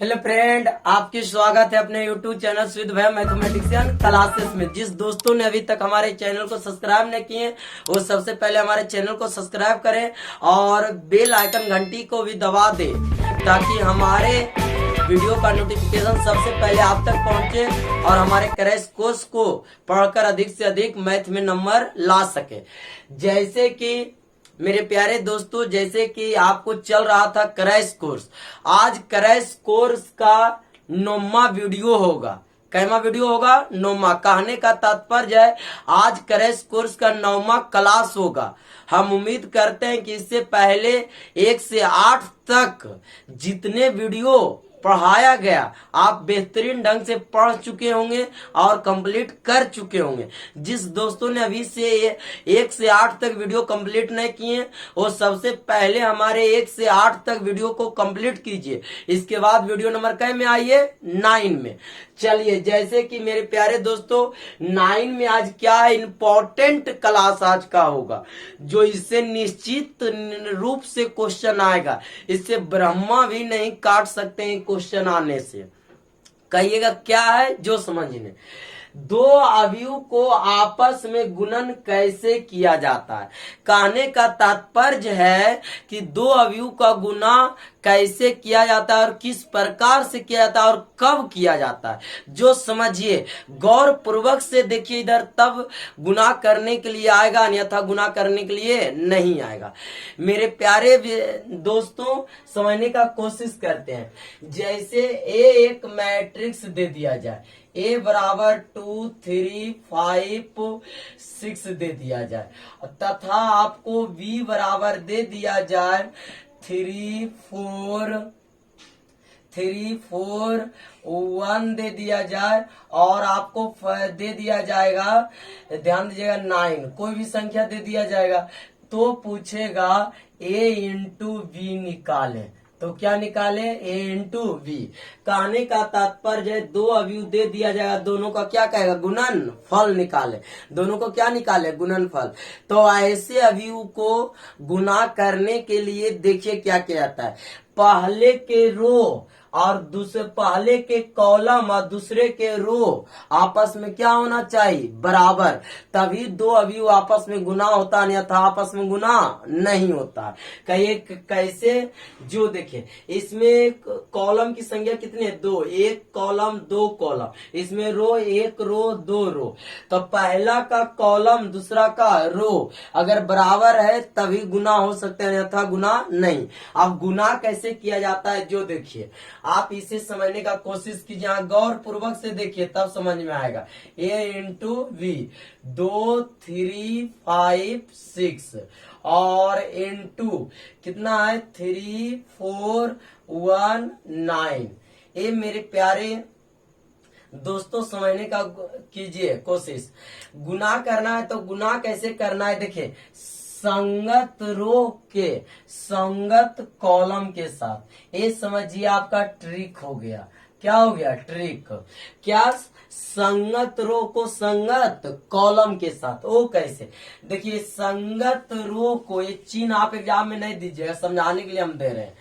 Hello friend, आपकी स्वागत है अपने यूट्यूब चैनल स्विद भाई मैथमेटिशियन क्लासेस में। जिस दोस्तों ने अभी तक हमारे चैनल को सब्सक्राइब नहीं किए वो सबसे पहले हमारे चैनल को सब्सक्राइब करें और बेल आइकन घंटी को भी दबा दें ताकि हमारे वीडियो का नोटिफिकेशन सबसे पहले आप तक पहुंचे और हमारे क्रैश कोर्स को पढ़कर अधिक से अधिक मैथ में नंबर ला सके। जैसे कि मेरे प्यारे दोस्तों, जैसे कि आपको चल रहा था क्रैश कोर्स, आज क्रैश कोर्स का 9वां वीडियो होगा। कैमा वीडियो होगा? 9वां। कहने का तात्पर्य है आज क्रैश कोर्स का 9वां क्लास होगा। हम उम्मीद करते हैं कि इससे पहले 1 से 8 तक जितने वीडियो पढ़ाया गया आप बेहतरीन ढंग से पढ़ चुके होंगे और कंप्लीट कर चुके होंगे। जिस दोस्तों ने अभी से 1 से 8 तक वीडियो कंप्लीट नहीं किए वो सबसे पहले हमारे 1 से 8 तक वीडियो को कंप्लीट कीजिए। इसके बाद वीडियो नंबर कै में आइए? 9 में। चलिए, जैसे कि मेरे प्यारे दोस्तों 9 में आज क्या है, इंपॉर्टेंट क्लास आज का होगा जो इससे निश्चित रूप से क्वेश्चन आएगा। इससे ब्रह्मा भी नहीं काट सकते हैं क्वेश्चन आने से। कहिएगा क्या है जो समझने। दो अवयव को आपस में गुणन कैसे किया जाता है। कहने का तात्पर्य है कि दो अवयव का गुना कैसे किया जाता है और किस प्रकार से किया जाता है और कब किया जाता है, जो समझिए। गौर पूर्वक से देखिए इधर, तब गुना करने के लिए आएगा, अन्यथा गुना करने के लिए नहीं आएगा। मेरे प्यारे दोस्तों, समझने का कोशिश करते हैं। जैसे एक मैट्रिक्स दे दिया जाए, A बराबर 2 3 5 6 दे दिया जाए तथा आपको B बराबर दे दिया जाए 3 4 1 दे दिया जाए और आपको दे दिया जाएगा, ध्यान दीजिएगा, 9 कोई भी संख्या दे दिया जाएगा तो पूछेगा A इंटू बी निकाले। तो क्या निकाले? A into b. कहने का तात्पर्य है दो अवयव दे दिया जाएगा, दोनों का क्या कहेगा? गुणन फल निकाले। दोनों को क्या निकाले? गुणन फल। तो ऐसे अवयव को गुना करने के लिए देखिए क्या किया जाता है। पहले के रो और दूसरे, पहले के कॉलम और दूसरे के रो आपस में क्या होना चाहिए? बराबर। तभी दो अवयव आपस में गुना होता है, अन्यथा आपस में गुना नहीं होता। कहिए कैसे? जो देखिए इसमें कॉलम की संख्या कितनी है? 2। एक कॉलम 2 कॉलम, इसमें रो 1 रो 2 रो। तो पहला का कॉलम दूसरा का रो अगर बराबर है तभी गुना हो सकते हैं, अन्यथा गुना नहीं। अब गुना कैसे किया जाता है जो देखिए, आप इसे समझने का कोशिश कीजिए, गौर पूर्वक से देखिए तब समझ में आएगा। A इंटू बी, 2 3 5 6 और इंटू कितना है? 3 4 1 9। ये मेरे प्यारे दोस्तों समझने का कीजिए कोशिश। गुना करना है तो गुना कैसे करना है देखिए, संगत रो के संगत कॉलम के साथ। ये समझिए आपका ट्रिक हो गया। क्या हो गया? ट्रिक। क्या? संगत रो को संगत कॉलम के साथ। वो कैसे? देखिए संगत रो को, ये चिन्ह आप एग्जाम में नहीं दीजिएगा, समझाने के लिए हम दे रहे हैं।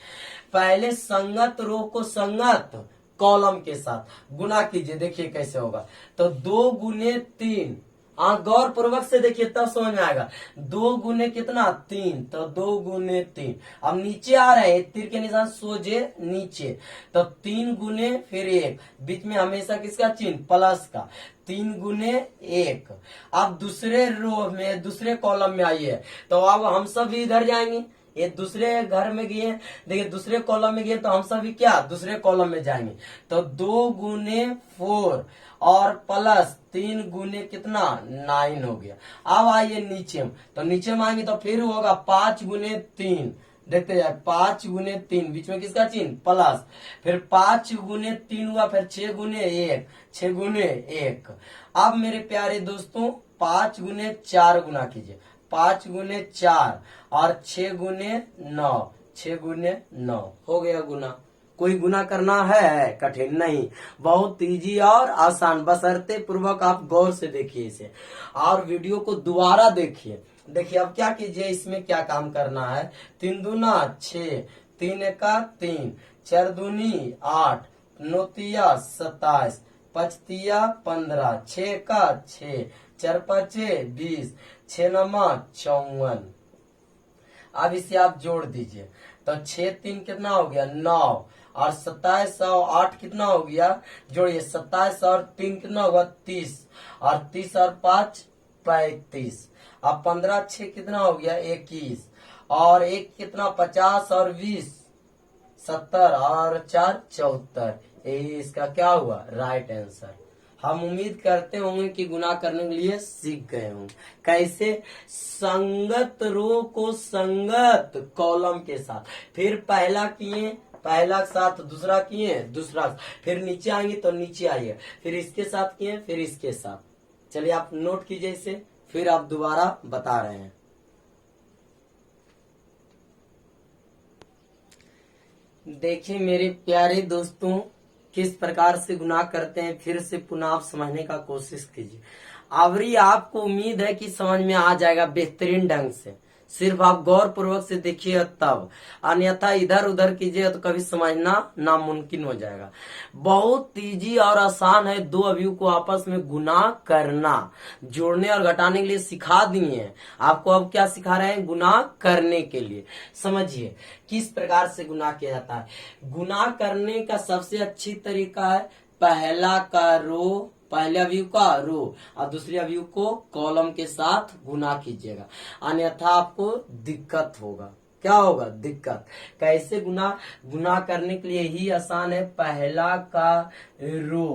पहले संगत रो को संगत कॉलम के साथ गुना कीजिए, देखिए कैसे होगा। तो 2 गुने 3, गौर पूर्वक से देखिए तब समझ में आएगा। 2 गुने कितना? 3। तो 2 गुने 3। अब नीचे आ रहे हैं, तीर के निशान सोझे नीचे। तो 3 गुने फिर 1, बीच में हमेशा किसका चिन्ह? प्लस का। 3 गुने 1। अब दूसरे रो में, दूसरे कॉलम में आइए, तो अब हम सब भी इधर जाएंगे। ये दूसरे घर में गए, देखिए दूसरे कॉलम में गए तो हम सभी क्या? दूसरे कॉलम में जाएंगे। तो 2 गुने 4 और प्लस 3 गुने कितना? 9 हो गया। अब आइए नीचे में, तो नीचे में आएंगे तो फिर होगा 5 गुने 3। देखते जाए, 5 गुने 3, बीच में किसका चिन्ह? प्लस। फिर 5 गुने 3 हुआ, फिर 6 गुने 1, 6 गुने 1। अब मेरे प्यारे दोस्तों 5 गुने 4 गुना कीजिए, 5 गुने 4 और 6 गुने 9, 6 गुने 9 हो गया गुना। कोई गुना करना है कठिन नहीं, बहुत इजी और आसान, बशर्ते पूर्वक आप गौर से देखिए इसे और वीडियो को दोबारा देखिए। देखिए अब क्या कीजिए, इसमें क्या काम करना है। 3 दूना 6, 3 एका 3, 4 दूनी 8, 9 तिया 27, 5 तिया 15, 6 का 6, 4 5 20, 6 नमा 54। अब इसे आप जोड़ दीजिए तो 6 3 कितना हो गया 9, और 27 और 8 कितना हो गया, जोड़िए 27 और 3 कितना होगा 30, और 30 और 5 35, अब 15 6 कितना हो गया 21, और 1 कितना 50 और 20 70, और 4 74। यही इसका क्या हुआ राइट आंसर। हम उम्मीद करते होंगे कि गुना करने के लिए सीख गए होंगे कैसे संगत रो को संगत कॉलम के साथ, फिर पहला किए पहला के साथ, दूसरा किए दूसरा, फिर नीचे आएंगे तो नीचे आइए, फिर इसके साथ किए फिर इसके साथ। चलिए आप नोट कीजिए इसे, फिर आप दोबारा बता रहे हैं। देखिए मेरे प्यारे दोस्तों, किस प्रकार से गुनाह करते हैं, फिर से पुनः आप समझने का कोशिश कीजिए। आवरी आपको उम्मीद है कि समझ में आ जाएगा बेहतरीन ढंग से, सिर्फ आप गौर पूर्वक से देखिए तब, अन्यथा इधर उधर कीजिए तो कभी समझना नामुमकिन हो जाएगा। बहुत इजी और आसान है दो अवयव को आपस में गुना करना, जोड़ने और घटाने के लिए सिखा दिए हैं आपको। अब क्या सिखा रहे हैं, गुना करने के लिए। समझिए किस प्रकार से गुना किया जाता है। गुना करने का सबसे अच्छी तरीका है पहला का रो, पहले अवयव का रो और दूसरे अवयव को कॉलम के साथ गुना कीजिएगा, अन्यथा आपको दिक्कत होगा। क्या होगा दिक्कत। कैसे गुना करने के लिए ही आसान है। पहला का रो,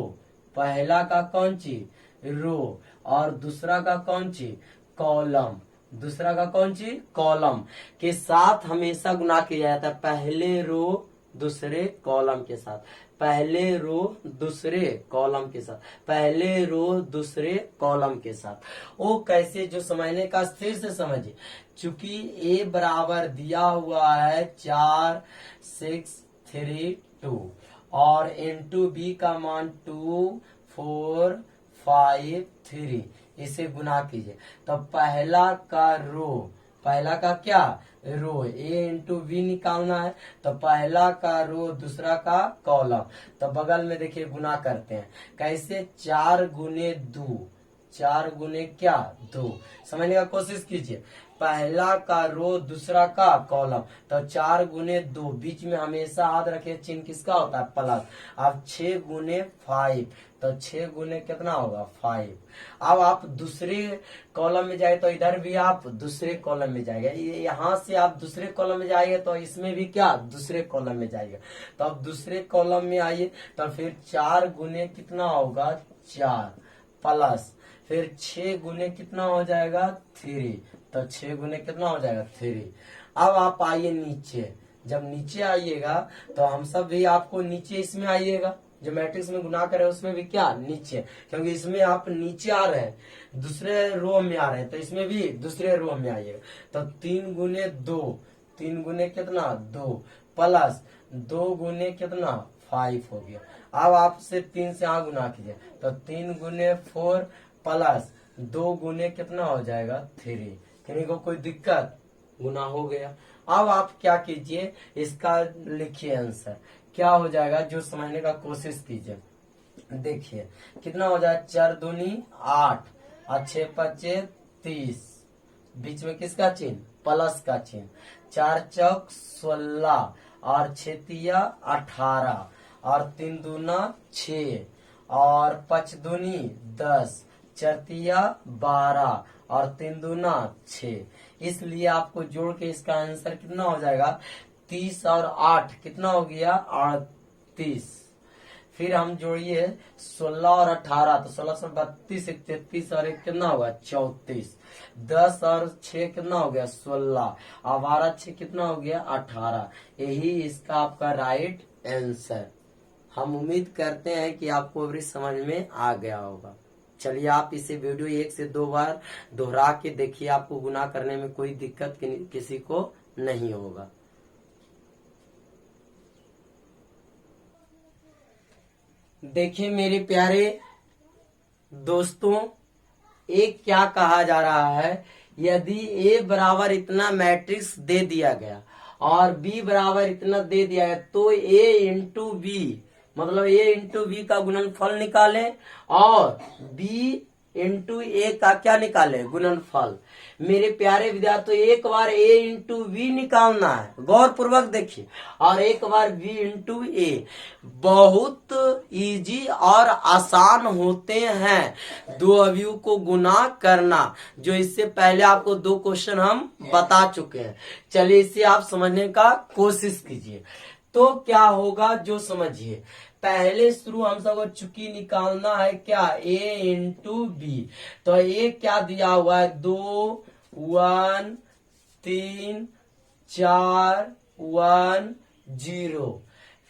पहला का कौन चीज रो, और दूसरा का कौन चीज कॉलम, दूसरा का कौन चीज कॉलम के साथ हमेशा गुना किया जाता है। पहले रो दूसरे कॉलम के साथ, पहले रो दूसरे कॉलम के साथ, पहले रो दूसरे कॉलम के साथ। वो कैसे, जो समझने का फिर से समझिए। चूंकि ए बराबर दिया हुआ है 4 6 3 2, और इनटू बी का मान 2 4 5 3, इसे गुना कीजिए तो पहला का रो, पहला का क्या रो, ए इंटू बी निकालना है तो पहला का रो दूसरा का कॉलम, तो बगल में देखिए गुना करते हैं कैसे 4 गुने 2, 4 गुने क्या 2, समझने का कोशिश कीजिए। पहला का रो दूसरा का कॉलम, तो 4 गुने 2, बीच में हमेशा याद रखिए चिन्ह किसका होता है प्लस। अब 6 गुने 5, तो 6 गुने कितना होगा 5। अब आप दूसरे कॉलम में जाए तो इधर भी आप दूसरे कॉलम में जाएगा, यहाँ से आप दूसरे कॉलम में जाएंगे तो इसमें भी क्या दूसरे कॉलम में जाएगा। तो अब दूसरे कॉलम में आइए तो फिर 4 गुने कितना होगा 4 प्लस, फिर 6 गुने कितना हो जाएगा 3, तो 6 गुने कितना हो जाएगा 3। अब आप आइए नीचे, जब नीचे आइएगा तो हम सब भी आपको नीचे इसमें आइएगा, जो मैट्रिक्स में गुना करे उसमें भी क्या नीचे, क्योंकि इसमें आप नीचे आ रहे हैं दूसरे रो में आ रहे हैं तो इसमें भी दूसरे रो में आइएगा। तो 3 गुने 2, 3 गुने कितना 2 प्लस 2 गुने कितना 5 हो गया। अब आपसे 3 से यहाँ गुना कीजिए तो 3 गुने 4 प्लस 2 गुने कितना हो जाएगा 3। किन्हीं को कोई दिक्कत, गुना हो गया। अब आप क्या कीजिए, इसका लिखिए आंसर क्या हो जाएगा, जो समझने का कोशिश कीजिए। देखिए कितना हो जाए 4 दूनी 8 और 6 5 30, बीच में किसका चिन्ह प्लस का चिन्ह, 4 चौक 16 और 6 तिया 18 और 3 दूना 6 और 5 दूनी 10, 4 तिया 12 और 3 दूना 6। इसलिए आपको जोड़ के इसका आंसर कितना हो जाएगा 30 और 8 कितना हो गया 38। फिर हम जोड़िए 16 और 18 तो 16 से 32 33 और 1 कितना होगा 34, 10 और 6 कितना हो गया 16 और 12 6 कितना हो गया 18। यही इसका आपका राइट आंसर। हम उम्मीद करते हैं कि आपको अभी समझ में आ गया होगा। चलिए आप इसे वीडियो 1 से 2 बार दोहरा के देखिए, आपको गुना करने में कोई दिक्कत किसी को नहीं होगा। देखिए मेरे प्यारे दोस्तों, एक क्या कहा जा रहा है, यदि ए बराबर इतना मैट्रिक्स दे दिया गया और b बराबर इतना दे दिया है, तो a इंटू बी, मतलब a इंटू बी का गुणनफल निकालें और b इंटू ए का क्या निकाले, गुणनफल। मेरे प्यारे विद्यार्थियों, एक बार a इंटू वी निकालना है, गौर पूर्वक देखिए, और एक बार b इंटू ए। बहुत इजी और आसान होते हैं दो अवयव को गुना करना, जो इससे पहले आपको दो क्वेश्चन हम बता चुके हैं। चलिए इसे आप समझने का कोशिश कीजिए। तो क्या होगा जो समझिए, पहले शुरू हम सबको चुकी निकालना है, क्या, a इंटू बी। तो a क्या दिया हुआ है, 2 1 3 4 1 0।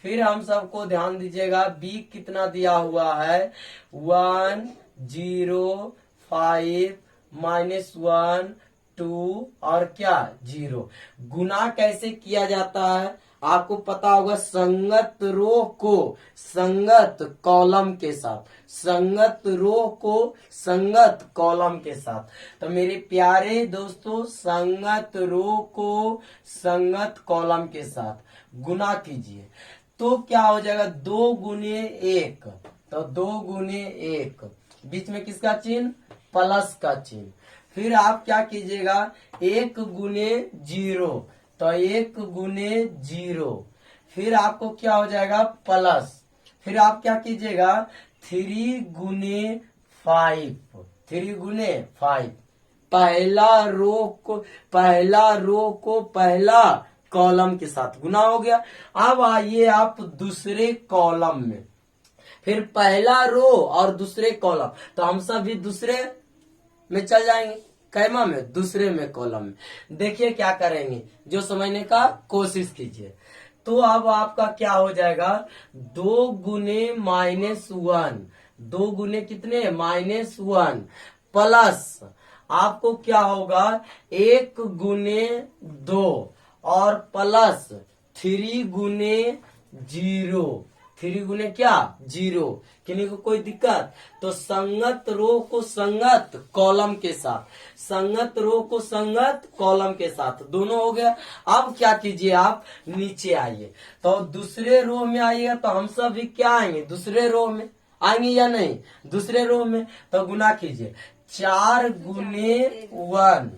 फिर हम सबको ध्यान दीजिएगा, b कितना दिया हुआ है, 1 0 5 -1 2 और क्या, 0। गुना कैसे किया जाता है आपको पता होगा, संगत रो को संगत कॉलम के साथ, संगत रो को संगत कॉलम के साथ। तो मेरे प्यारे दोस्तों, संगत रो को संगत कॉलम के साथ गुना कीजिए, तो क्या हो जाएगा, 2 गुने 1, तो 2 गुने 1, बीच में किसका चिन्ह, प्लस का चिन्ह। फिर आप क्या कीजिएगा, 1 गुने 0, तो 1 गुने 0, फिर आपको क्या हो जाएगा, प्लस। फिर आप क्या कीजिएगा, 3 गुने 5, 3 गुने 5, पहला रो को पहला कॉलम के साथ गुना हो गया। अब आइए आप दूसरे कॉलम में, फिर पहला रो और दूसरे कॉलम, तो हम सब भी दूसरे में चल जाएंगे, कैमा में, दूसरे में कॉलम में। देखिए क्या करेंगे, जो समझने का कोशिश कीजिए। तो अब आपका क्या हो जाएगा, 2 गुने -1, 2 गुने कितने, -1, प्लस आपको क्या होगा, 1 गुने 2 और प्लस 3 गुने 0, 3 गुने क्या, 0। किन्हीं को कोई दिक्कत, तो संगत रो को संगत कॉलम के साथ, संगत रो को संगत कॉलम के साथ, दोनों हो गया। अब क्या कीजिए, आप नीचे आइए, तो दूसरे रो में आइएगा, तो हम सब भी क्या आएंगे, दूसरे रो में आएंगे या नहीं, दूसरे रो में। तो गुना कीजिए, 4 गुने 1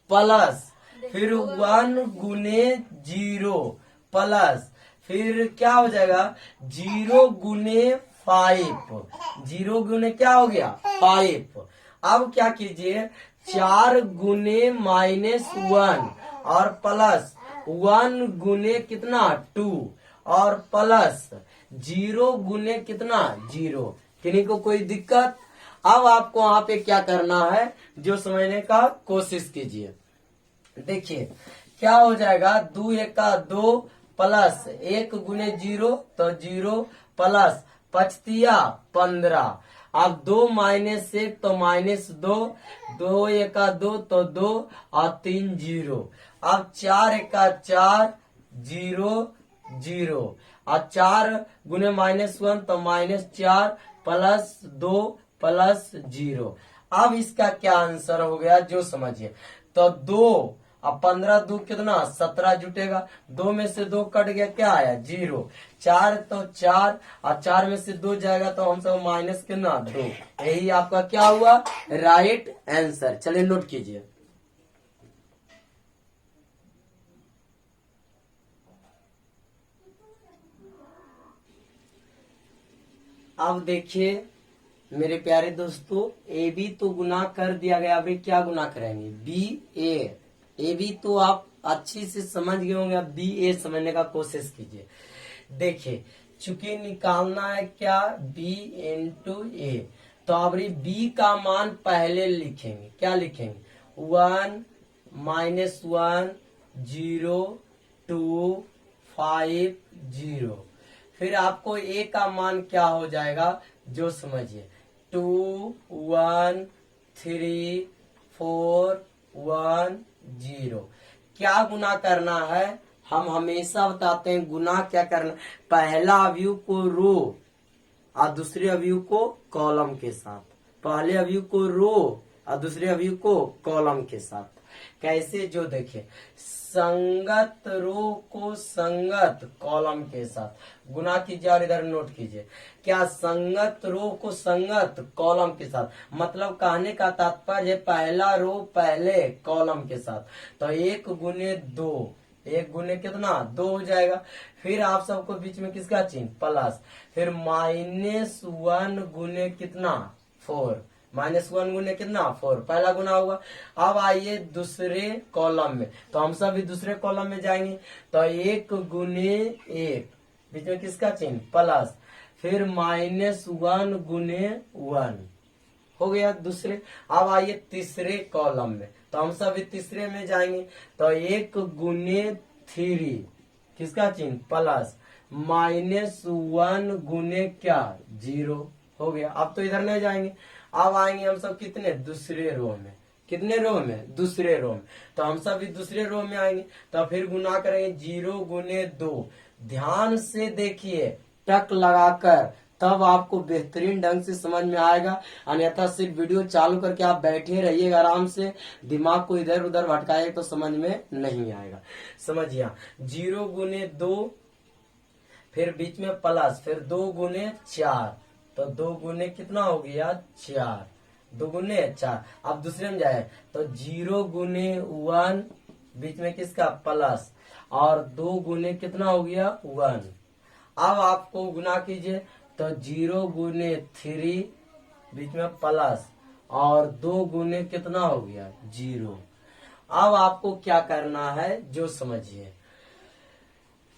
प्लस, फिर 1 गुने 0 प्लस, फिर क्या हो जाएगा, 0 गुने 5, 0 गुने क्या हो गया, 5। अब क्या कीजिए, 4 गुने -1 और प्लस 1 गुने कितना, 2 और प्लस 0 गुने कितना, 0। किन्हीं को कोई दिक्कत। अब आपको वहां पे क्या करना है, जो समझने का कोशिश कीजिए। देखिए क्या हो जाएगा, 2 1 2 प्लस 1 गुने 0, तो 0 प्लस 5 15। अब 2 -1 तो -2, 2 1 2 तो 2 और 3 0। अब 4 1 4 0 0 और 4 गुने -1 तो -4 प्लस 2 प्लस 0। अब इसका क्या आंसर हो गया, जो समझिए, तो 2 अब 15 2 कितना, 17 जुटेगा, 2 में से 2 कट गया, क्या आया, 0। 4 तो 4 और 4 में से 2 जाएगा, तो हम सब माइनस कितना, 2। यही आपका क्या हुआ, राइट आंसर। चलिए नोट कीजिए। अब देखिए मेरे प्यारे दोस्तों, ए बी तो गुना कर दिया गया, अभी क्या गुना करेंगे, बी ए बी तो आप अच्छी से समझ गए होंगे, अब बी ए समझने का कोशिश कीजिए। देखिए चूंकि निकालना है क्या, बी इंटू ए, तो अब बी का मान पहले लिखेंगे, क्या लिखेंगे, 1 -1 0 2 5 0। फिर आपको ए का मान क्या हो जाएगा, जो समझिए, 2 1 3 4 1 0। क्या गुना करना है, हम हमेशा बताते हैं गुना क्या करना, पहला अवयव को रो और दूसरे अवयव को कॉलम के साथ, पहले अवयव को रो और दूसरे अवयव को कॉलम के साथ। कैसे जो देखिए, संगत रो को संगत कॉलम के साथ गुना कीजिए और इधर नोट कीजिए। क्या संगत रो को संगत कॉलम के साथ, मतलब कहने का तात्पर्य है पहला रो पहले कॉलम के साथ। तो 1 गुने 2, 1 गुने कितना 2 हो जाएगा। फिर आप सबको बीच में किसका चिन्ह प्लस, फिर -1 गुने कितना 4, -1 गुने कितना 4, पहला गुना होगा। अब आइए दूसरे कॉलम में, तो हम सब भी दूसरे कॉलम में जाएंगे। तो 1 गुने 1, बीच में किसका चिन्ह प्लस, फिर -1 गुने 1 हो गया दूसरे। अब आइए तीसरे कॉलम में, तो हम सब भी तीसरे में जाएंगे। तो 1 गुने 3, किसका चिन्ह प्लस, -1 गुने क्या 0 हो गया। अब तो इधर नहीं जाएंगे, अब आएंगे हम सब कितने दूसरे रो में, कितने रो में दूसरे रो में। तो हम सब भी दूसरे रो में आएंगे। तो फिर गुना करेंगे 0 गुने 2। ध्यान से देखिए टक लगाकर, तब आपको बेहतरीन ढंग से समझ में आएगा। अन्यथा सिर्फ वीडियो चालू करके आप बैठे रहिएगा आराम से, दिमाग को इधर उधर भटकाएगा तो समझ में नहीं आएगा। समझिए 0 गुने 2, फिर बीच में प्लस, फिर 2 गुने 4, तो 2 गुने कितना हो गया 4, 2 गुने 4। अब दूसरे में जाए तो 0 गुने 1, बीच में किसका प्लस, और 2 गुने कितना हो गया 1। अब आपको गुना कीजिए तो 0 गुने 3, बीच में प्लस, और 2 गुने कितना हो गया 0। अब आपको क्या करना है जो समझिए।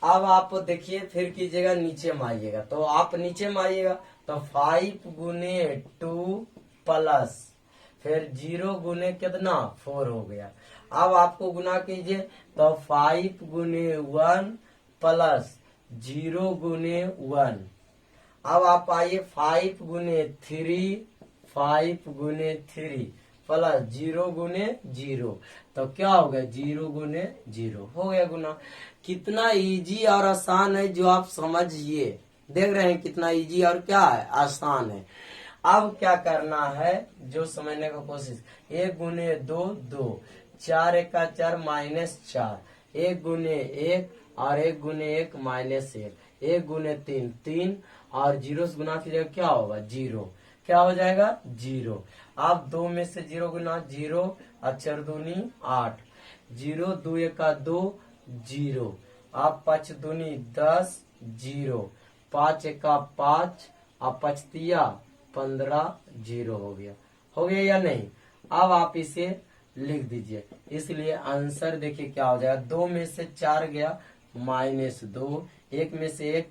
अब आप देखिए फिर कीजिएगा नीचे में आइएगा, तो आप नीचे में आइएगा तो 5 गुने 2 प्लस, फिर 0 गुने कितना 4 हो गया। अब आपको गुना कीजिए तो 5 गुने 1 प्लस 0 गुने 1। अब आप आइए 5 गुने 3, 5 गुने 3 प्लस 0 गुने 0, तो क्या हो गया 0 गुने 0 हो गया गुना। कितना इजी और आसान है जो आप समझिए, देख रहे हैं कितना इजी और क्या है आसान है। अब क्या करना है जो समझने का कोशिश, 1 गुने 2 2, 4 1 का 4 -4, 1 गुने 1 और 1 गुने 1 -1, 1 गुने 3 3, और 0 से गुना कीजिएगा क्या होगा 0, क्या हो जाएगा 0। अब 2 में से 0 गुना 0, अक्षर दूनी 8, 0 2 1 का 2 0, अब 5 दूनी 10 0, 5 1 का 5, अब 5 तिया 15 0 हो गया या नहीं। अब आप इसे लिख दीजिए, इसलिए आंसर देखिए क्या हो जाएगा। 2 में से 4 गया -2, 1 में से 1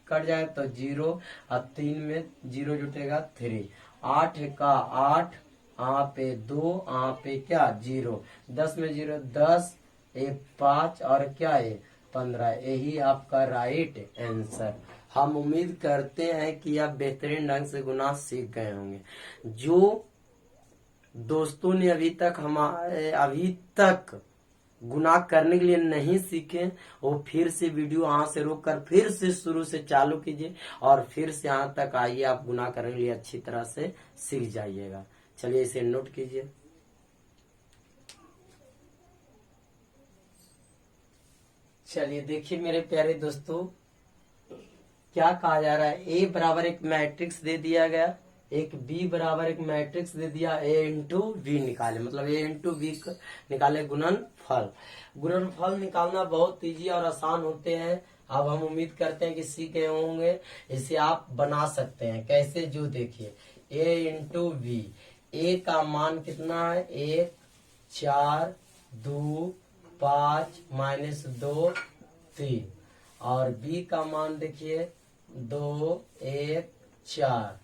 कट जाए तो 0, और 3 में 0 जुटेगा 3, 8 का 8, यहाँ पे 2, यहाँ पे क्या 0, 10 में 0 10, 1 5 और क्या है 15। यही आपका राइट आंसर। हम उम्मीद करते हैं कि आप बेहतरीन ढंग से गुना सीख गए होंगे। जो दोस्तों ने अभी तक गुनाह करने के लिए नहीं सीखे, वो फिर से वीडियो यहाँ से रोक कर फिर से शुरू से चालू कीजिए और फिर से यहाँ तक आइए, आप गुनाह करने के लिए अच्छी तरह से सीख जाइएगा। चलिए इसे नोट कीजिए। चलिए देखिए मेरे प्यारे दोस्तों, क्या कहा जा रहा है, ए बराबर एक मैट्रिक्स दे दिया गया, एक बी बराबर एक मैट्रिक्स दे दिया, ए इंटू बी निकाले, मतलब ए इंटू बी निकाले गुणनफल। गुणनफल निकालना बहुत इजी और आसान होते हैं। अब हम उम्मीद करते हैं कि सीख गए होंगे। इसे आप बना सकते हैं कैसे, जो देखिए ए इंटू बी, ए का मान कितना है 1 4 2 5 -2 3, और बी का मान देखिए 2 1 4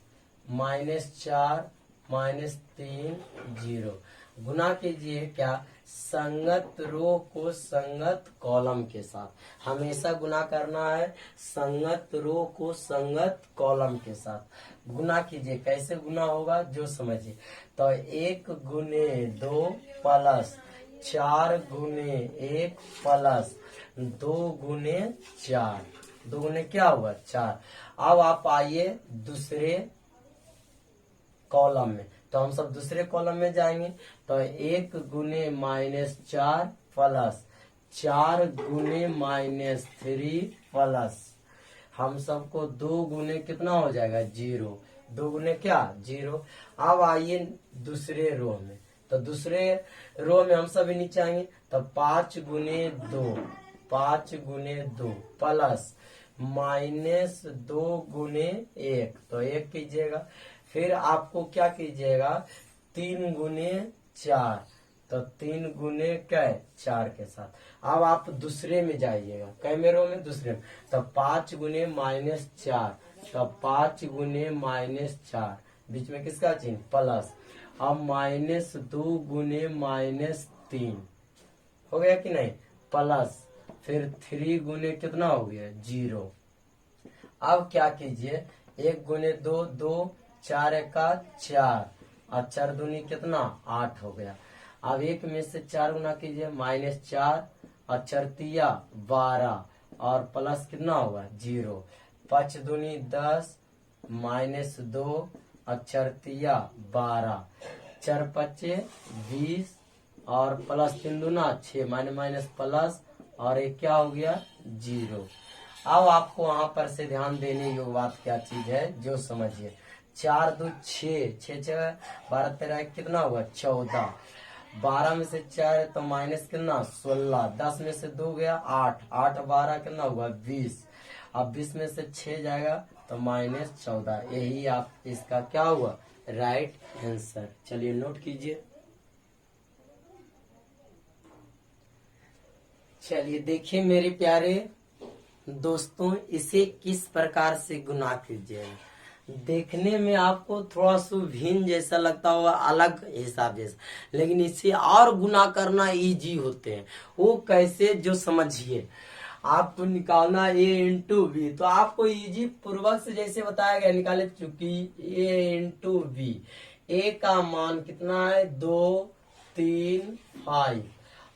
-4 -3 0। गुना कीजिए क्या, संगत रो को संगत कॉलम के साथ। हमेशा गुना करना है संगत रो को संगत कॉलम के साथ। गुना कीजिए, कैसे गुना होगा जो समझिए। तो 1 गुने 2 प्लस 4 गुने 1 प्लस 2 गुने 4, 2 गुने क्या हुआ 4। अब आप आइए दूसरे कॉलम में, तो हम सब दूसरे कॉलम में जाएंगे। तो 1 गुने -4 प्लस 4 गुने -3 प्लस हम सबको 2 गुने कितना हो जाएगा 0, 2 गुने क्या 0। अब आइए दूसरे रो में, तो दूसरे रो में हम सभी नीचे आएंगे। तो 5 गुने 2 प्लस -2 गुने 1, तो 1 कीजिएगा। फिर आपको क्या कीजिएगा 3 गुने 4, तो 3 गुने क्या 4 के साथ। अब आप दूसरे में जाइएगा, कैमरों में दूसरे में, तो 5 गुने -4, तो 5 गुने -4 बीच में किसका चिन्ह प्लस। अब -2 गुने -3 हो गया कि नहीं प्लस, फिर 3 गुने कितना हो गया 0। अब क्या कीजिए 1 गुने 2 2, 4 एका 4 और 4 दूनी कितना 8 हो गया। अब 1 में से 4 गुना कीजिए -4 और 4 तिया 12 और प्लस कितना होगा 0। 5 दूनी 10 -2 और 4 तिया 12, 4 पच्चे 20 और प्लस 3 दूना 6 माइनस प्लस और एक क्या हो गया 0। अब आपको वहां पर से ध्यान देने की बात क्या चीज है जो समझिए। 4 2 6, 6 12 13 कितना हुआ 14, 12 में से 4 तो माइनस कितना 16, 10 में से 2 गया 8, 8 12 कितना हुआ 20, अब 20 में से 6 जाएगा तो -14। यही आप इसका क्या हुआ राइट आंसर। चलिए नोट कीजिए। चलिए देखिए मेरे प्यारे दोस्तों, इसे किस प्रकार से गुना कीजिएगा। देखने में आपको थोड़ा सा भिन्न जैसा लगता होगा, अलग हिसाब जैसा, लेकिन इसे और गुना करना इजी होते हैं। वो कैसे जो समझिए। आपको निकालना a इंटू बी, तो आपको इजी पूर्वक से जैसे बताया गया निकाले, चूंकि a इंटू बी, ए का मान कितना है 2 3 5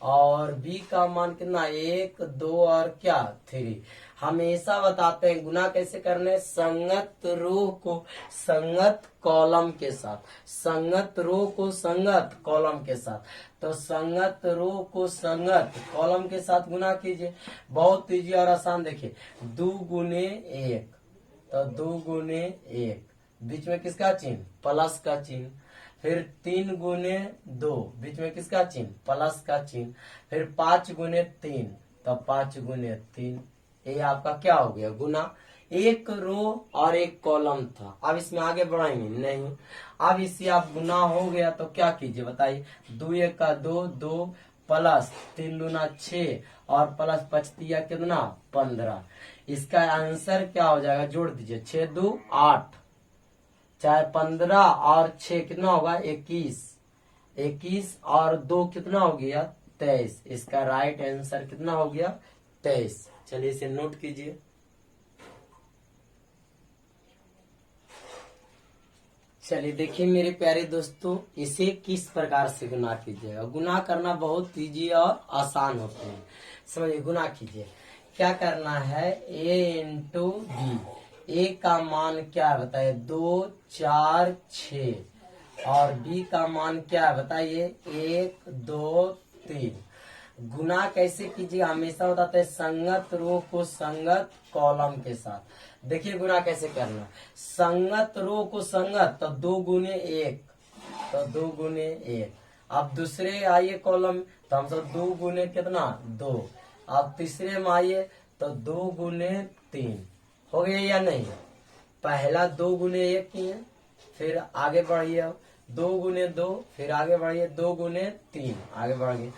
और b का मान कितना 1 2 और क्या 3। हमेशा बताते हैं गुना कैसे करने, संगत रो को संगत कॉलम के साथ, संगत रो को संगत कॉलम के साथ। तो संगत रो को संगत कॉलम के साथ गुना कीजिए, बहुत इजी और आसान। देखिए 2 गुने 1, तो 2 गुने 1 बीच में किसका चिन्ह प्लस का चिन्ह। फिर 3 गुने 2 बीच में किसका चिन्ह प्लस का चिन्ह। फिर 5 गुने 3, तो 5 गुने 3, ये आपका क्या हो गया गुना। एक रो और एक कॉलम था, अब इसमें आगे बढ़ाएंगे नहीं। अब इसे आप गुना हो गया तो क्या कीजिए बताइए, 2 1 का 2 2 प्लस 3 दूना 6 और प्लस 5 तिया कितना 15। इसका आंसर क्या हो जाएगा जोड़ दीजिए 6 2 8, चाहे 15 और 6 कितना होगा 21, 21 और 2 कितना हो गया 23। इसका राइट आंसर कितना हो गया 23। चलिए इसे नोट कीजिए। चलिए देखिए मेरे प्यारे दोस्तों, इसे किस प्रकार से गुना कीजिएगा। गुना करना बहुत इजी और आसान होते हैं, समझिए। गुना कीजिए, क्या करना है a इंटू बी, ए का मान क्या है बताइए 2 4 6 और बी का मान क्या है बताइए 1 2 3। गुना कैसे कीजिए, हमेशा बताते हैं संगत रो को संगत कॉलम के साथ। देखिए गुना कैसे करना, संगत रो को संगत, तो 2 गुने 1, तो 2 गुने 1। अब दूसरे आइए कॉलम, तो हम सब 2 गुने कितना 2। अब तीसरे में आइए तो 2 गुने 3 हो गया या नहीं। पहला 2 गुने 1 किए, फिर आगे बढ़िए, अब 2 गुने 2, फिर आगे बढ़िए 2 गुने 3, आगे बढ़िए।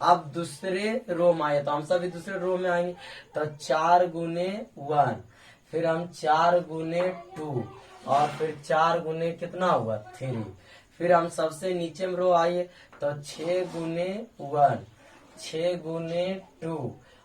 अब दूसरे रो में आए तो हम सभी दूसरे रो में आएंगे, तो 4 गुने 1, फिर हम 4 गुने 2 और फिर 4 गुने कितना हुआ 3। फिर हम सबसे नीचे में रो आइए तो 6 गुने 1, 6 गुने 2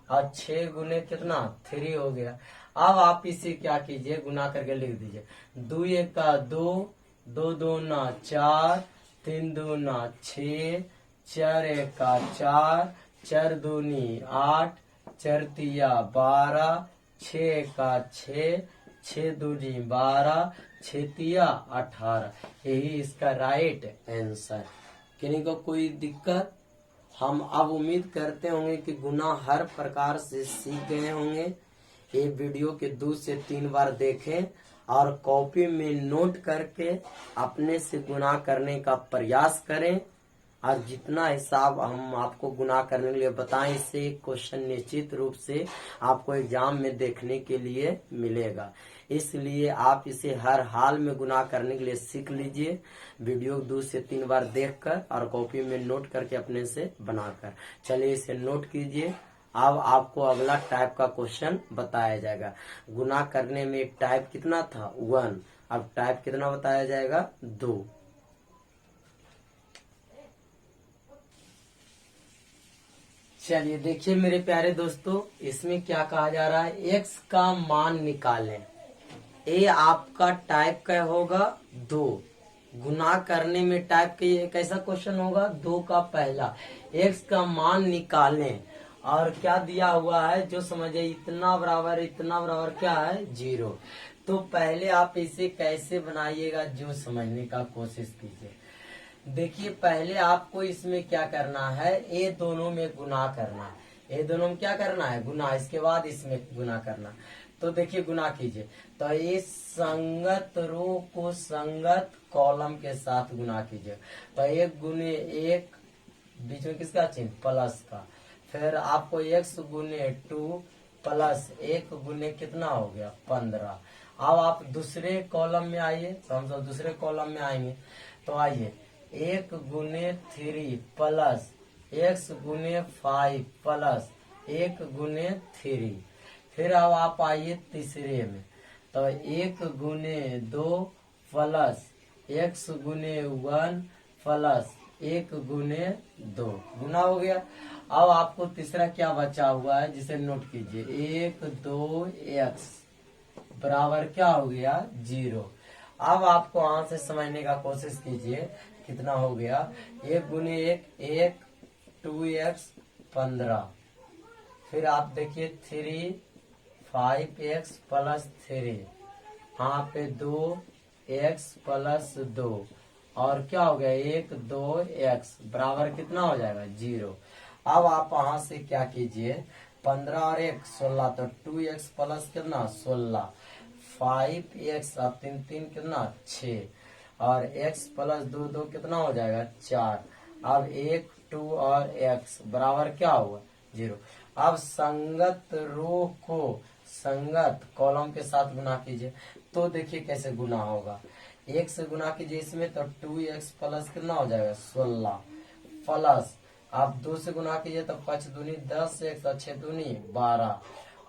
और 6 गुने कितना 3 हो गया। अब आप इसे क्या कीजिए गुना करके लिख दीजिए, 2 1 का 2, 2 2 ना 4, 3 2 ना 6, 4 1 का 4, 4 दूनी 8, 4 तिया 12, 6 का 6, 6 दूनी 12, 6 तिया 18। यही इसका राइट आंसर। किन्हीं को कोई दिक्कत? हम अब उम्मीद करते होंगे कि गुना हर प्रकार से सीख गए होंगे। ये वीडियो के 2 से 3 बार देखें और कॉपी में नोट करके अपने से गुना करने का प्रयास करें। और जितना हिसाब हम आपको गुना करने के लिए बताएं, इससे एक क्वेश्चन निश्चित रूप से आपको एग्जाम में देखने के लिए मिलेगा। इसलिए आप इसे हर हाल में गुना करने के लिए सीख लीजिए, वीडियो 2 से 3 बार देखकर और कॉपी में नोट करके अपने से बनाकर। चलिए इसे नोट कीजिए। अब आपको अगला टाइप का क्वेश्चन बताया जाएगा। गुना करने में टाइप कितना था? 1। अब टाइप कितना बताया जाएगा? 2। चलिए देखिए मेरे प्यारे दोस्तों, इसमें क्या कहा जा रहा है? x का मान निकालें। ये आपका टाइप का होगा 2। गुना करने में टाइप का ये कैसा क्वेश्चन होगा? 2 का पहला। x का मान निकालें और क्या दिया हुआ है जो समझे, इतना बराबर क्या है? 0। तो पहले आप इसे कैसे बनाइएगा जो समझने का कोशिश कीजिए। देखिए पहले आपको इसमें क्या करना है? ये दोनों में गुना करना है। ये दोनों में क्या करना है? गुना। इसके बाद इसमें गुना करना। तो देखिए गुना कीजिए। तो ये संगत रो को संगत कॉलम के साथ गुना कीजिए। तो 1 गुने 1, बीच में किसका चिन्ह? प्लस का। फिर आपको x गुने 2 प्लस 1 गुने कितना हो गया? 15। अब आप दूसरे कॉलम में आइए। तो हम सब दूसरे कॉलम में आएंगे। तो आइए 1 गुने 3 प्लस x गुने 5 प्लस 1 गुने 3। फिर अब आप आइए तीसरे में। तो 1 गुने 2 प्लस x गुने 1 प्लस 1 गुने 2। गुना हो गया। अब आपको तीसरा क्या बचा हुआ है जिसे नोट कीजिए। 1 2 x बराबर क्या हो गया? 0। अब आपको यहां से समझने का कोशिश कीजिए कितना हो गया। 1 गुने 1 2x 15। फिर आप देखिए 3 5x प्लस 3, यहाँ पे 2x प्लस 2 और क्या हो गया? 1 2x बराबर कितना हो जाएगा? 0। अब आप वहां से क्या कीजिए? 15 और 1 16, तो 2x प्लस कितना? 16। 5x अब 3 3 कितना? 6 और x प्लस 2 2 कितना हो जाएगा? 4। अब 1 2 और x बराबर क्या हुआ? 0। अब संगत रो को संगत कॉलम के साथ गुना कीजिए। तो देखिए कैसे गुना होगा। 1 से गुना कीजिए इसमें, तो 2x प्लस कितना हो जाएगा? 16 प्लस आप 2 से गुना कीजिए तो 5 दूनी 10 x और 6 दूनी 12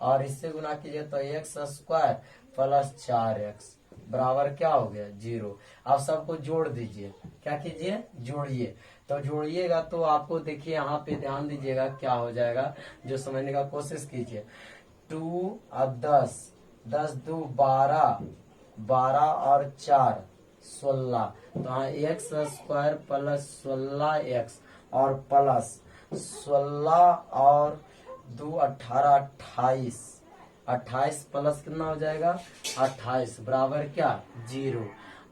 और इससे गुना कीजिए तो x स्क्वायर प्लस 4x बराबर क्या हो गया? 0। आप सबको जोड़ दीजिए। क्या कीजिए? जोड़िए। तो जोड़िएगा तो आपको देखिए यहाँ पे ध्यान दीजिएगा क्या हो जाएगा जो समझने का कोशिश कीजिए। 2 और 10 10 2 12 12 और 4 16। तो यहाँ x स्क्वायर प्लस 16x और प्लस 16 और 2 18 28 28 प्लस कितना हो जाएगा? 28 बराबर क्या? 0।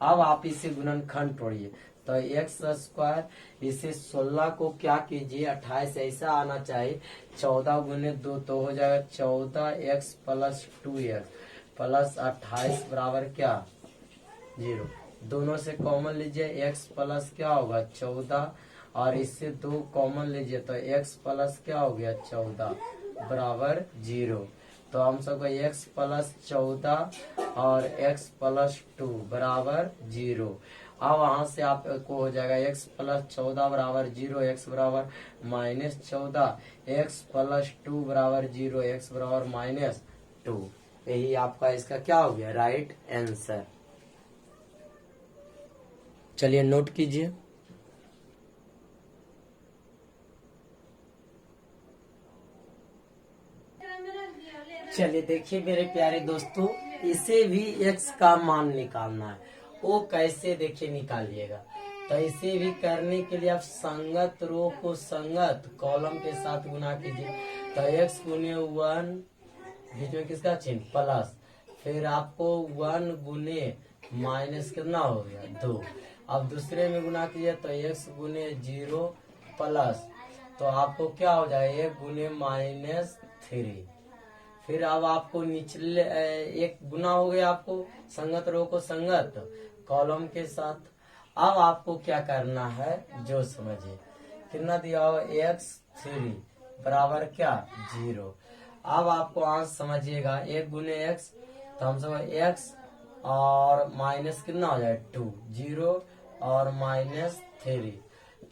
अब आप इसे गुणनखंड तोड़िए। तो x स्क्वायर इसे 16 को क्या कीजिए? 28 ऐसा आना चाहिए। 14 गुने 2 तो हो जाएगा 14x प्लस 2x प्लस 28 बराबर क्या? 0। दोनों से कॉमन लीजिए। x प्लस क्या होगा? 14 और इससे 2 कॉमन लीजिए तो x प्लस क्या हो गया? 14 बराबर 0। तो हम सबका x प्लस 14 और x प्लस 2 बराबर 0। अब वहां से आपको हो जाएगा x प्लस 14 बराबर 0, x बराबर माइनस 14, x प्लस 2 बराबर 0, x बराबर माइनस 2। यही आपका इसका क्या हो गया? Right answer. चलिए नोट कीजिए। चलिए देखिए मेरे प्यारे दोस्तों, इसे भी x का मान निकालना है। वो कैसे देखिए निकालिएगा। तो इसे भी करने के लिए आप संगत रो को संगत कॉलम के साथ गुना कीजिए। तो x गुने 1 बीच में किसका चिन्ह? प्लस, फिर आपको 1 गुने माइनस कितना हो गया 2। अब दूसरे में गुना कीजिए तो x गुने 0 प्लस, तो आपको क्या हो जाएगा 1 गुने -3। फिर अब आपको निचले एक गुना हो गया, आपको संगत रो को संगत कॉलम के साथ। अब आपको क्या करना है जो समझिए, कितना दिया हो x3 बराबर क्या 0। अब आपको आंसर समझिएगा 1 गुने x, तो हम सब x और माइनस कितना हो जाए 2, 0 और -3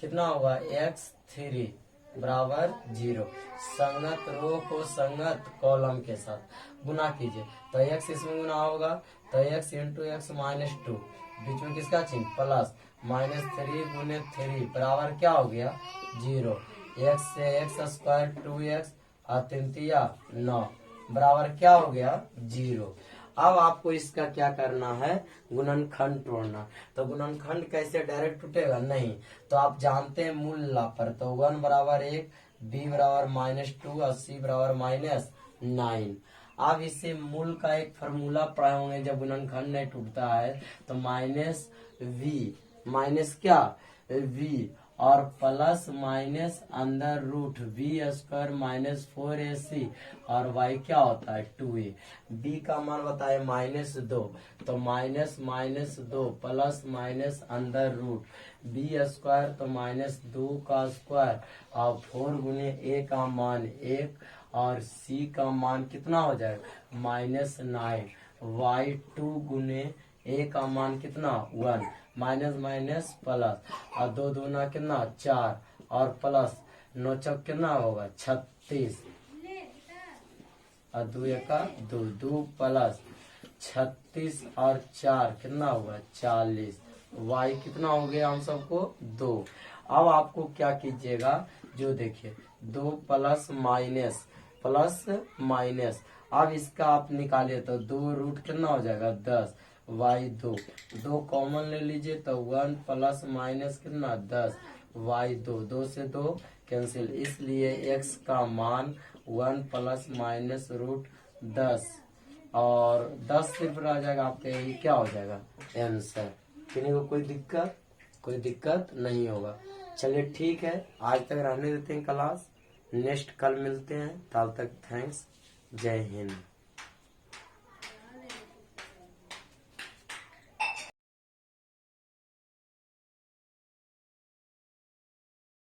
कितना होगा x3 बराबर 0। संगत रो को संगत कॉलम के साथ गुना कीजिए, तो x इसमें गुना होगा तो x इंटू एक्स -2, बीच में किसका चिन्ह प्लस, -3 गुने 3 बराबर क्या हो गया 0। x से x स्क्वायर 2x और 3 9 बराबर क्या हो गया 0। अब आपको इसका क्या करना है गुणनखंड तोड़ना। तो गुणनखंड कैसे डायरेक्ट टूटेगा नहीं, तो आप जानते हैं मूल लापर, तो 1 बराबर 1, b बराबर -2 और c बराबर -9। अब इससे मूल का एक फार्मूला पढ़े होंगे, जब गुणनखंड नहीं टूटता है तो -v माइनस क्या v और प्लस माइनस अंदर रूट v² -4ac और y क्या होता है 2a। b का मान बताए -2, तो -2 प्लस माइनस अंदर रूट b² तो -2 का स्क्वायर और 4 गुने a का मान 1 और c का मान कितना हो जाएगा -9, y2 गुने a का मान कितना 1 माइनस माइनस प्लस और 2 दूना कितना 4 और प्लस 9 चौक कितना होगा 36 और 2 एका 2, 2 प्लस 36 और 4 कितना होगा 40। y कितना हो गया हम सबको 2। अब आपको क्या कीजिएगा जो देखिए 2 प्लस माइनस, अब इसका आप निकालिए तो 2 रूट कितना हो जाएगा 10, y2 2 कॉमन ले लीजिए तो 1 प्लस माइनस कितना 10, y2 2 से 2 कैंसिल, इसलिए x का मान 1 प्लस माइनस रूट 10 और 10 सिर्फ रह जाएगा आपका, यही क्या हो जाएगा आंसर। किन्हीं को कोई दिक्कत नहीं होगा। चलिए ठीक है, आज तक रहने देते हैं क्लास, नेक्स्ट कल मिलते हैं, तब तक थैंक्स, जय हिंद।